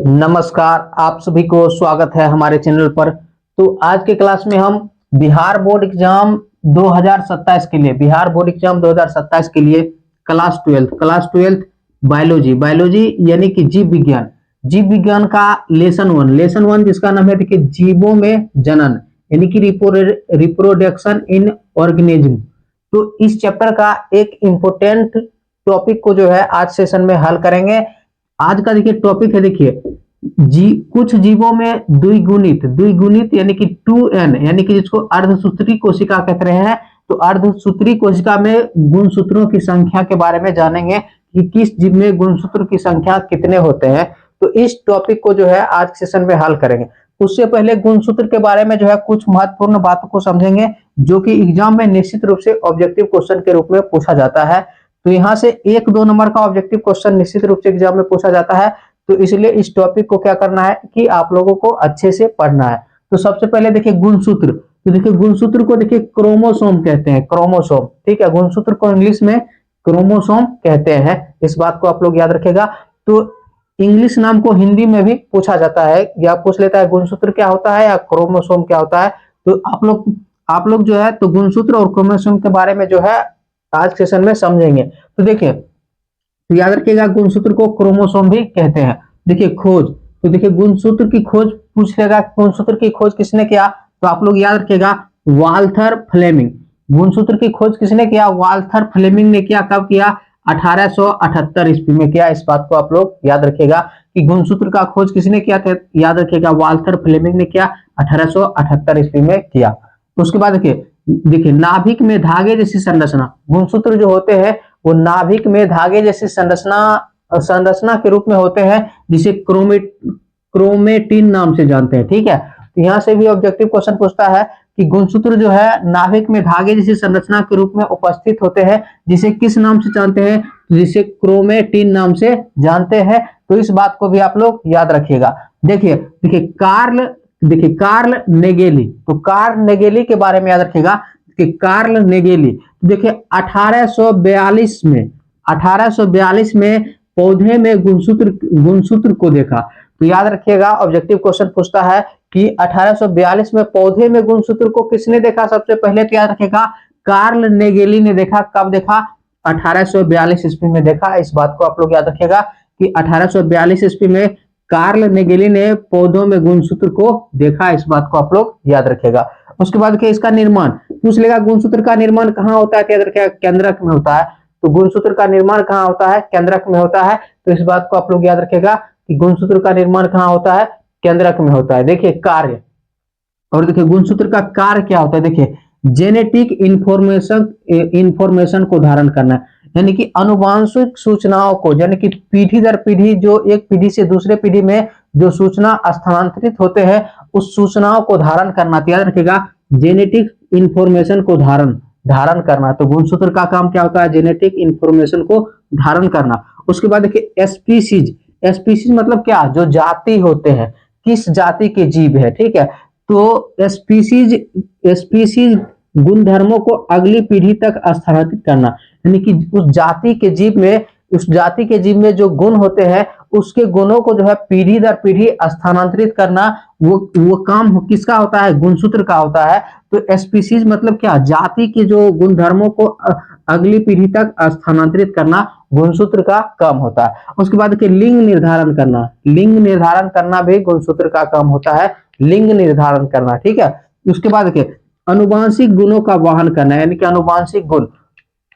नमस्कार, आप सभी को स्वागत है हमारे चैनल पर। तो आज के क्लास में हम बिहार बोर्ड एग्जाम 2027 के लिए क्लास 12 बायोलॉजी यानी कि जीव विज्ञान का लेसन वन जिसका नाम है देखिए जीवों में जनन यानी कि रिप्रोडक्शन इन ऑर्गेनिज्म। तो इस चैप्टर का एक इम्पोर्टेंट टॉपिक को जो है आज सेशन में हल करेंगे। आज का देखिए टॉपिक है, देखिए कुछ जीवों में द्विगुणित यानी कि 2n यानी कि जिसको अर्धसूत्री कोशिका कहते हैं। तो अर्धसूत्री कोशिका में गुणसूत्रों की संख्या के बारे में जानेंगे कि किस जीव में गुणसूत्र की संख्या कितने होते हैं। तो इस टॉपिक को जो है आज सेशन में हल करेंगे। उससे पहले गुणसूत्र के बारे में जो है कुछ महत्वपूर्ण बातों को समझेंगे जो कि एग्जाम में निश्चित रूप से ऑब्जेक्टिव क्वेश्चन के रूप में पूछा जाता है। तो यहाँ से 1-2 नंबर का ऑब्जेक्टिव क्वेश्चन निश्चित रूप से एग्जाम में पूछा जाता है। तो इसलिए इस टॉपिक को क्या करना है कि आप लोगों को अच्छे से पढ़ना है। तो सबसे पहले देखिए गुणसूत्र। तो देखिए गुणसूत्र को देखिए क्रोमोसोम कहते हैं, क्रोमोसोम। ठीक है, गुणसूत्र को इंग्लिश में क्रोमोसोम कहते हैं, इस बात को आप लोग याद रखेगा। तो इंग्लिश नाम को हिंदी में भी पूछा जाता है या पूछ लेता है गुणसूत्र क्या होता है या क्रोमोसोम क्या होता है। तो आप लोग जो है तो गुणसूत्र और क्रोमोसोम के बारे में जो है आज सेशन में समझेंगे। तो देखिए तो याद रखिएगा गुणसूत्र को क्रोमोसोम भी कहते हैं। देखिए खोज, तो देखिए गुणसूत्र की खोज पूछ लेगा, गुणसूत्र की खोज किसने किया। तो आप लोग याद रखिएगा वाल्थर फ्लेमिंग। गुणसूत्र की खोज किसने किया, वाल्थर फ्लेमिंग ने किया। कब किया, 1878 ईस्वी में किया। इस बात को आप लोग याद रखिएगा कि गुणसूत्र का खोज किसने किया था। याद रखिएगा वाल्थर फ्लेमिंग ने किया, 1878 ईस्वी में किया। उसके बाद देखिए नाभिक में धागे जैसी संरचना, गुणसूत्र जो होते हैं वो नाभिक में धागे जैसी संरचना के रूप में होते हैं जिसे क्रोमेटिन नाम से जानते हैं। ठीक है, तो यहाँ से भी ऑब्जेक्टिव क्वेश्चन पूछता है कि गुणसूत्र जो है नाभिक में धागे जैसी संरचना के रूप में उपस्थित होते हैं जिसे किस नाम से जानते हैं, जिसे क्रोमेटिन नाम से जानते हैं। तो इस बात को भी आप लोग याद रखिएगा। देखिए कार्ल नेगेली, तो कार्ल नेगेली के बारे में याद रखिएगा कि कार्ल नेगेली देखिए 1842 में पौधे में गुणसूत्र को देखा। तो याद रखिएगा ऑब्जेक्टिव क्वेश्चन पूछता है कि 1842 में पौधे में गुणसूत्र को किसने देखा। सबसे पहले तो याद रखिएगा कार्ल नेगेली ने देखा। कब देखा, 1842 ईस्वी में देखा। इस बात को आप लोग याद रखिएगा कि 1842 ईस्वी में कार्ल नेगेली ने पौधों में गुणसूत्र को देखा। इस बात को आप लोग याद रखिएगा। उसके बाद देखिए इसका निर्माण पूछ लेगा, गुणसूत्र का निर्माण कहाँ होता है। याद रखिएगा केंद्रक में होता है। तो गुणसूत्र का निर्माण कहाँ होता है, केंद्रक में होता है। तो इस बात को आप लोग याद रखिएगा कि गुणसूत्र का निर्माण कहाँ होता है, केंद्रक में होता है। देखिए कार्य, और देखिए गुणसूत्र का कार्य क्या होता है। देखिए जेनेटिक इंफॉर्मेशन को धारण करना, यानी कि अनुवांशिक सूचनाओं को, यानी कि पीढ़ी दर पीढ़ी जो एक पीढ़ी से दूसरे पीढ़ी में जो सूचना स्थानांतरित होते हैं उस सूचनाओं को धारण करना। याद रखिएगा जेनेटिक इंफॉर्मेशन को धारण करना। तो गुणसूत्र का काम क्या होता है, जेनेटिक इंफॉर्मेशन को धारण करना। उसके बाद देखिए स्पीसीज मतलब क्या, जो जाति होते हैं, किस जाति के जीव है। ठीक है, तो स्पीसीज गुणधर्मों को अगली पीढ़ी तक स्थानांतरित करना, यानी कि उस जाति के जीव में जो गुण होते हैं उसके गुणों को जो है पीढ़ी दर पीढ़ी स्थानांतरित करना, वो काम किसका होता है, गुणसूत्र का होता है। तो स्पीसीज मतलब क्या, जाति के जो गुणधर्मों को अगली पीढ़ी तक स्थानांतरित करना गुणसूत्र का काम होता है। उसके बाद देखिए लिंग निर्धारण करना भी गुणसूत्र का काम होता है, लिंग निर्धारण करना। ठीक है, उसके बाद देखिए अनुवांशिक गुणों का वहन करना, यानी कि अनुवांशिक गुण,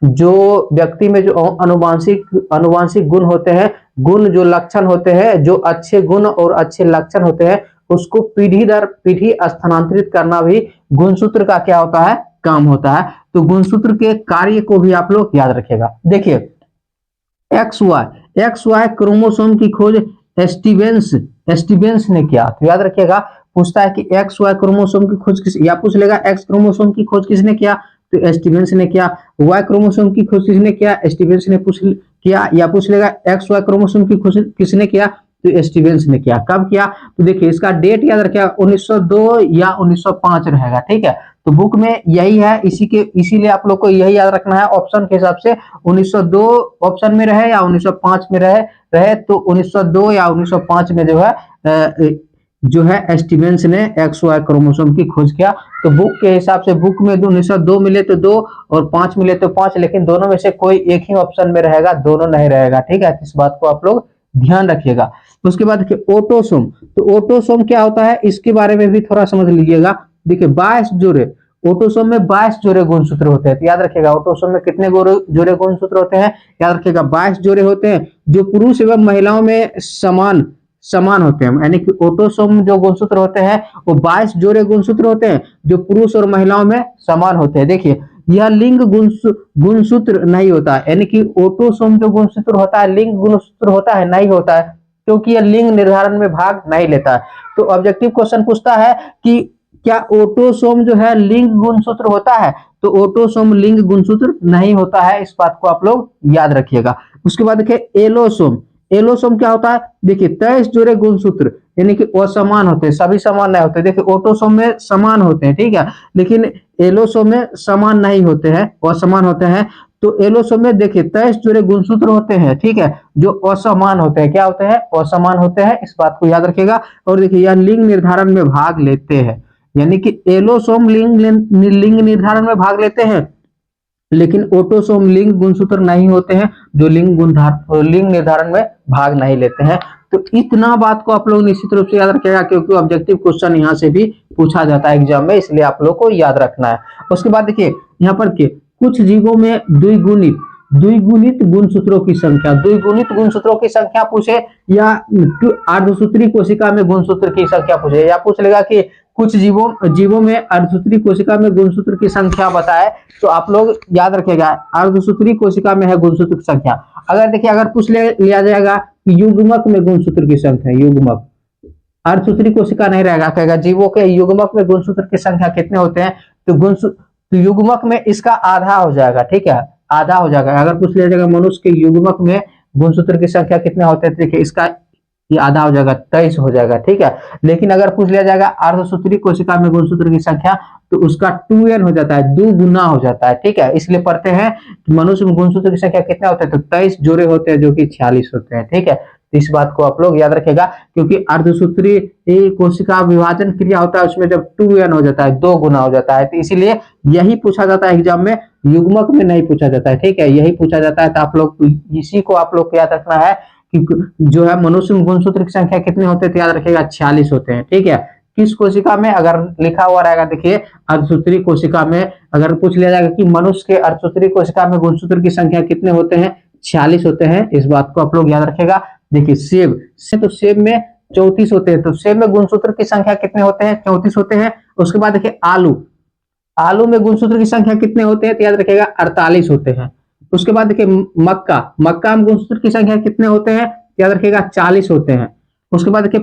जो व्यक्ति में जो अनुवांशिक गुण होते हैं, गुण जो लक्षण होते हैं, जो अच्छे गुण और अच्छे लक्षण होते हैं उसको पीढ़ी दर पीढ़ी स्थानांतरित करना भी गुणसूत्र का क्या होता है, काम होता है। तो गुणसूत्र के कार्य को भी आप लोग याद रखिएगा। देखिए XY क्रोमोसोम की खोज स्टीवेंस ने किया। तो याद रखिएगा पूछता है कि XY क्रोमोसोम की खोज या पूछ लेगा एक्स क्रोमोसोम की खोज किसने किया, तो स्टीवेंस ने किया। वाई क्रोमोसोम की खोज किसने किया, स्टीवेंस ने किया। या पूछ लेगा XY क्रोमोसोम की खोज किसने किया, तो स्टीवेंस ने किया। कब किया, तो देखिए इसका डेट याद रखिएगा 1902 या 1905 रहेगा। ठीक है, तो बुक में यही है, इसीलिए आप लोग को यही याद रखना है ऑप्शन के हिसाब से, 1902 ऑप्शन में रहे या 1905 में रहे, रहे तो 1902 या 1905 में जो है स्टीवेंस ने XY क्रोमोसोम की खोज किया। तो बुक के हिसाब से बुक में 1902 मिले तो 2 और 5 मिले तो 5, लेकिन दोनों में से कोई एक ही ऑप्शन में रहेगा, दोनों नहीं रहेगा। ठीक है, इस बात को आप लोग ध्यान रखिएगा। उसके बाद देखिए ऑटोसोम। तो ऑटोसोम क्या होता है, इसके बारे में भी थोड़ा समझ लीजिएगा। देखिए 22 जोड़े, ऑटोसोम में 22 जोड़े गुणसूत्र होते हैं। तो याद रखिएगा ऑटोसोम में कितने जोड़े गुणसूत्र होते हैं, याद रखिएगा 22 जोड़े होते हैं, जो पुरुष एवं महिलाओं में समान होते हैं। यानी कि ऑटोसोम जो गुणसूत्र होते हैं वो 22 जोड़े गुणसूत्र होते हैं, जो पुरुष और महिलाओं में समान होते हैं। देखिए यह लिंग गुणसूत्र नहीं होता, यानी कि ऑटोसोम जो गुणसूत्र होता है लिंग गुणसूत्र होता है नहीं होता है, क्योंकि यह लिंग निर्धारण में भाग नहीं लेता है। तो ऑब्जेक्टिव क्वेश्चन पूछता है कि क्या ऑटोसोम जो है लिंग गुणसूत्र होता है, तो ऑटोसोम लिंग गुणसूत्र नहीं होता है, इस बात को आप लोग याद रखिएगा। उसके बाद देखिए एलोसोम। एलोसोम क्या होता है, देखिए 23 जोड़े गुणसूत्र, यानी कि असमान होते हैं, सभी समान नहीं होते। देखिए ऑटोसोम में समान होते हैं, ठीक है, लेकिन एलोसोम में समान नहीं होते हैं, असमान होते हैं। तो एलोसोम में देखिए 23 जोड़े गुणसूत्र होते हैं, ठीक है, जो असमान होते हैं। क्या होते हैं, असमान होते हैं, इस बात को याद रखिएगा। और देखिए यह लिंग निर्धारण में भाग लेते हैं, यानी कि एलोसोम लिंग निर्धारण में भाग लेते हैं, लेकिन ऑटोसोम लिंग गुणसूत्र नहीं होते हैं, जो लिंग निर्धारण में भाग नहीं लेते हैं। तो इतना बात को आप लोग निश्चित रूप से याद रखिएगा, क्योंकि ऑब्जेक्टिव क्वेश्चन यहाँ से भी पूछा जाता है एग्जाम में, इसलिए आप लोग को याद रखना है। उसके बाद देखिए यहाँ पर के कुछ जीवों में द्विगुणित गुणसूत्रों की संख्या, द्विगुणित गुणसूत्रों की संख्या पूछे, या अर्धसूत्री कोशिका में गुणसूत्र की संख्या पूछे, या पूछ लेगा कि कुछ जीवों में अर्धसूत्री कोशिका में गुणसूत्र की संख्या बताए, तो आप लोग याद रखिएगा अर्धसूत्री कोशिका में है गुणसूत्र की संख्या। अगर देखिए अगर पूछ लिया जाएगा युग्मक में गुणसूत्र की संख्या, युग्मक, अर्धसूत्री कोशिका नहीं रहेगा, कहेगा जीवों के युग्मक में गुणसूत्र की संख्या कितने होते हैं, तो युग्मक में इसका आधा हो जाएगा, ठीक है, आधा हो जाएगा। अगर पूछ लिया जाएगा मनुष्य के युग्मक में गुणसूत्र की संख्या कितने होते हैं, देखिए इसका ये आधा हो जाएगा, 23 हो जाएगा, ठीक है। लेकिन अगर पूछ लिया जाएगा अर्धसूत्री कोशिका में गुणसूत्र की संख्या, तो उसका 2n हो जाता है, 2 गुना हो जाता है, ठीक है। इसलिए पढ़ते हैं कि मनुष्य में गुणसूत्र की संख्या कितने होते हैं, तो 23 जोड़े होते हैं, जो कि 46 होते हैं, ठीक है। इस बात को आप लोग याद रखेगा, क्योंकि अर्धसूत्री कोशिका विभाजन क्रिया होता है, उसमें जब 2n हो जाता है 2 गुना हो जाता है, तो इसीलिए यही पूछा जाता है एग्जाम में, युग्मक में नहीं पूछा जाता है, ठीक है, यही पूछा जाता है। तो आप लोग इसी को आप लोग को याद रखना है कि जो है मनुष्य में गुणसूत्र की संख्या कितने होते हैं, तो याद रखिएगा 46 होते हैं, ठीक है। किस कोशिका में, अगर लिखा हुआ रहेगा देखिए अर्धसूत्री कोशिका में, अगर पूछ लिया जाएगा कि मनुष्य के अर्धसूत्री कोशिका में गुणसूत्र की संख्या कितने होते हैं, 46 होते हैं, इस बात को आप लोग याद रखेगा। देखिए सेब तो सेब में 34 होते हैं, तो सेब में गुणसूत्र की संख्या कितने होते हैं, 34 होते हैं। उसके बाद देखिए आलू में गुणसूत्र की संख्या कितने होते हैं, तो याद रखिएगा 48 होते हैं। उसके बाद देखिए मक्का में गुणसूत्र की संख्या कितने होते हैं, याद रखिएगा 40 होते हैं। उसके बाद देखिए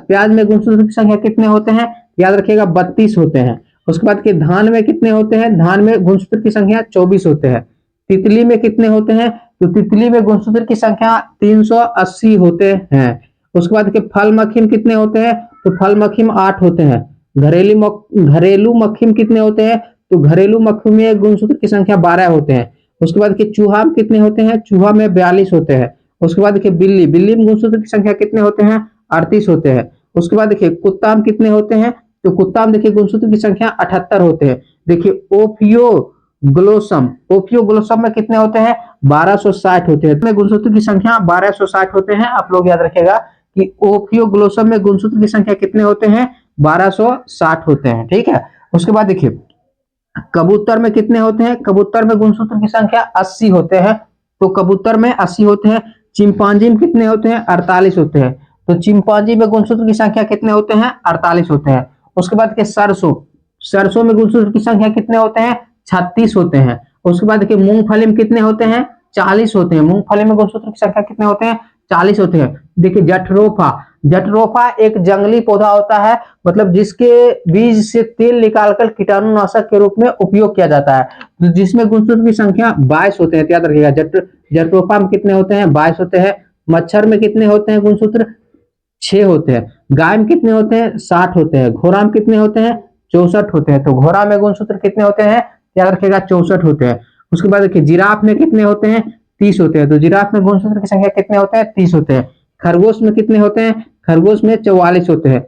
प्याज में गुणसूत्र की संख्या कितने होते हैं, याद रखिएगा 32 होते हैं। उसके बाद देखिए धान में कितने होते हैं, धान में गुणसूत्र की संख्या 24 होते हैं। तितली में कितने होते हैं, तो तितली में गुणसूत्र की संख्या 380 होते हैं। उसके बाद देखिए फल मक्खी में कितने होते हैं, तो फल मक्खी में 8 होते हैं। घरेलू मक्खी में कितने होते हैं, तो घरेलू मक्खी में गुणसूत्र की संख्या 12 होते हैं। उसके बाद देखिए चूहा में कितने होते हैं, चूहा में 42 होते हैं। उसके बाद देखिए बिल्ली में गुणसूत्र की संख्या कितने होते हैं, 38 होते हैं। उसके बाद देखिए कुत्ता में कितने होते हैं, तो कुत्ता में देखिए गुणसूत्र की संख्या 78 होते हैं। देखिए ओफियोग्लोसम में कितने होते हैं, 1260 होते हैं। में गुणसूत्र की संख्या 1260 होते हैं। आप लोग याद रखेगा कि ओफियोग्लोसम में गुणसूत्र की संख्या कितने होते हैं, 1260 होते हैं, ठीक है। उसके बाद देखिए कबूतर में कितने होते हैं, कबूतर में गुणसूत्र की संख्या 80 होते हैं, तो कबूतर में 80 होते हैं। चिंपांजी में कितने होते हैं, 48 होते हैं, तो चिंपांजी में गुणसूत्र की संख्या कितने होते हैं, 48 होते हैं। उसके बाद देखिए सरसों में गुणसूत्र की संख्या कितने होते हैं, 36 होते हैं। उसके बाद देखिए मूंगफली में कितने होते हैं, 40 होते हैं। मूंगफली में गुणसूत्र की संख्या कितने होते हैं, 40 होते हैं। देखिए जठरोफा एक जंगली पौधा होता है, मतलब जिसके बीज से तेल निकालकर कीटाणुनाशक के रूप में उपयोग किया जाता है, तो जिसमें गुणसूत्र की संख्या 22 होते हैं। याद रखिएगा जठरोफा में कितने होते हैं, 22 होते हैं। मच्छर में कितने होते हैं गुणसूत्र, 6 होते हैं। गाय में कितने होते हैं, 60 होते हैं। घोड़ा में कितने होते हैं, 64 होते हैं। तो घोड़ा में गुणसूत्र कितने होते हैं, याद रखिएगा 64 होते हैं। उसके बाद देखिए जिराफ में कितने होते हैं, 30 होते हैं। तो जिराफ में गुणसूत्र की संख्या कितने होते हैं? 30 होते हैं। खरगोश में कितने होते हैं? खरगोश में 44 होते हैं।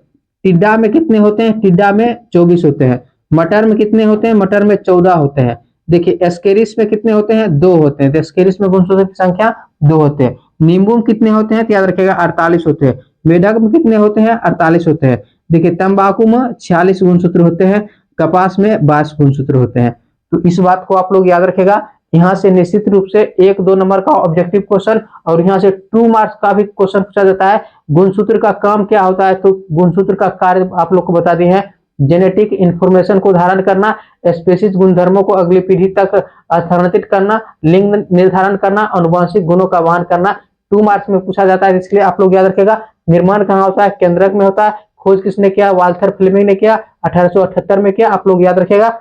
टिड्डा में कितने होते हैं? टिड्डा में 24 होते हैं। मटर में कितने होते हैं? मटर में 14 होते हैं। देखिए एस्केरिस में कितने होते हैं? 2 होते हैं। तो एस्केरिस में गुणसूत्र की संख्या 2 होते हैं। नींबू में कितने होते हैं? तो याद रखिएगा 48 होते हैं। मेढक में कितने होते हैं? 48 होते हैं। देखिए तंबाकू में 46 गुणसूत्र होते हैं। कपास में 22 गुणसूत्र होते हैं। तो इस बात को आप लोग याद रखेगा। यहाँ से निश्चित रूप से 1-2 नंबर का ऑब्जेक्टिव क्वेश्चन और यहाँ से 2 मार्क्स का भी क्वेश्चन पूछा जाता है। गुणसूत्र का काम क्या होता है? तो गुणसूत्र का कार्य आप लोग को बता दिए हैं। जेनेटिक इंफॉर्मेशन को धारण करना, स्पेसीज गुणधर्मों को अगली पीढ़ी तक स्थानांतरित करना, लिंग निर्धारण करना, आनुवंशिक गुणों का वहन करना। 2 मार्क्स में पूछा जाता है, इसलिए आप लोग याद रखेगा। निर्माण कहाँ होता है? केंद्रक में होता है। खोज किसने किया? वाल्थर फ्लेमिंग ने किया, 1878 में किया। आप लोग याद रखेगा।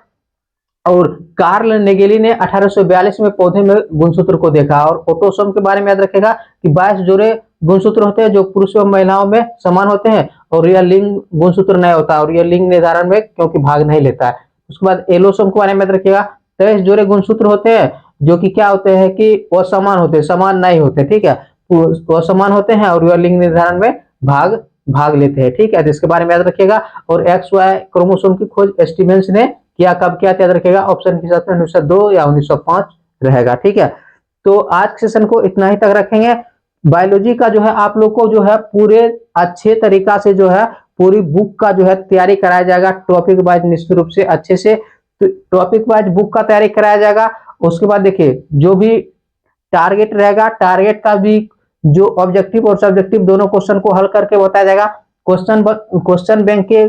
और कार्ल नेगेली ने 1842 में पौधे में गुणसूत्र को देखा। और ऑटोसोम के बारे में याद रखेगा कि 22 जोड़े गुणसूत्र होते हैं जो पुरुष एवं महिलाओं में समान होते हैं। और यह लिंग गुणसूत्र नहीं होता और यह लिंग निर्धारण में क्योंकि भाग नहीं लेता है। उसके बाद एलोसोम के बारे में याद रखिएगा। 23 जोड़े गुणसूत्र होते हैं जो कि क्या होते हैं कि असमान होते हैं, समान नहीं होते। ठीक है, असमान होते हैं और यह लिंग निर्धारण में भाग लेते हैं। ठीक है, तो इसके बारे में याद रखिएगा। और XY क्रोमोसोम की खोज स्टीवेंस ने किया, कब किया? याद रखिएगा। ऑप्शन के साथ 1902 या 1905 रहेगा। ठीक है, तो आज के सेशन को इतना ही तक रखेंगे। बायोलॉजी का जो है आप लोग को जो है पूरे अच्छे तरीका से जो है पूरी बुक का जो है तैयारी कराया जाएगा। टॉपिक वाइज निश्चित रूप से अच्छे से टॉपिक वाइज बुक का तैयारी कराया जाएगा। उसके बाद देखिए जो भी टारगेट रहेगा, टारगेट का भी जो ऑब्जेक्टिव और सब्जेक्टिव दोनों क्वेश्चन को हल करके बताया जाएगा। क्वेश्चन बैंक के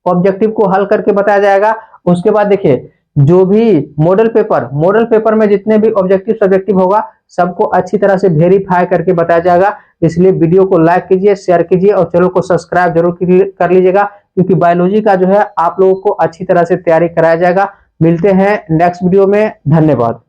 ऑब्जेक्टिव को हल करके बताया जाएगा। उसके बाद देखिए जो भी मॉडल पेपर में जितने भी ऑब्जेक्टिव सब्जेक्टिव होगा सबको अच्छी तरह से वेरीफाई करके बताया जाएगा। इसलिए वीडियो को लाइक कीजिए, शेयर कीजिए और चैनल को सब्सक्राइब जरूर कर लीजिएगा, क्योंकि बायोलॉजी का जो है आप लोगों को अच्छी तरह से तैयारी कराया जाएगा। मिलते हैं नेक्स्ट वीडियो में। धन्यवाद।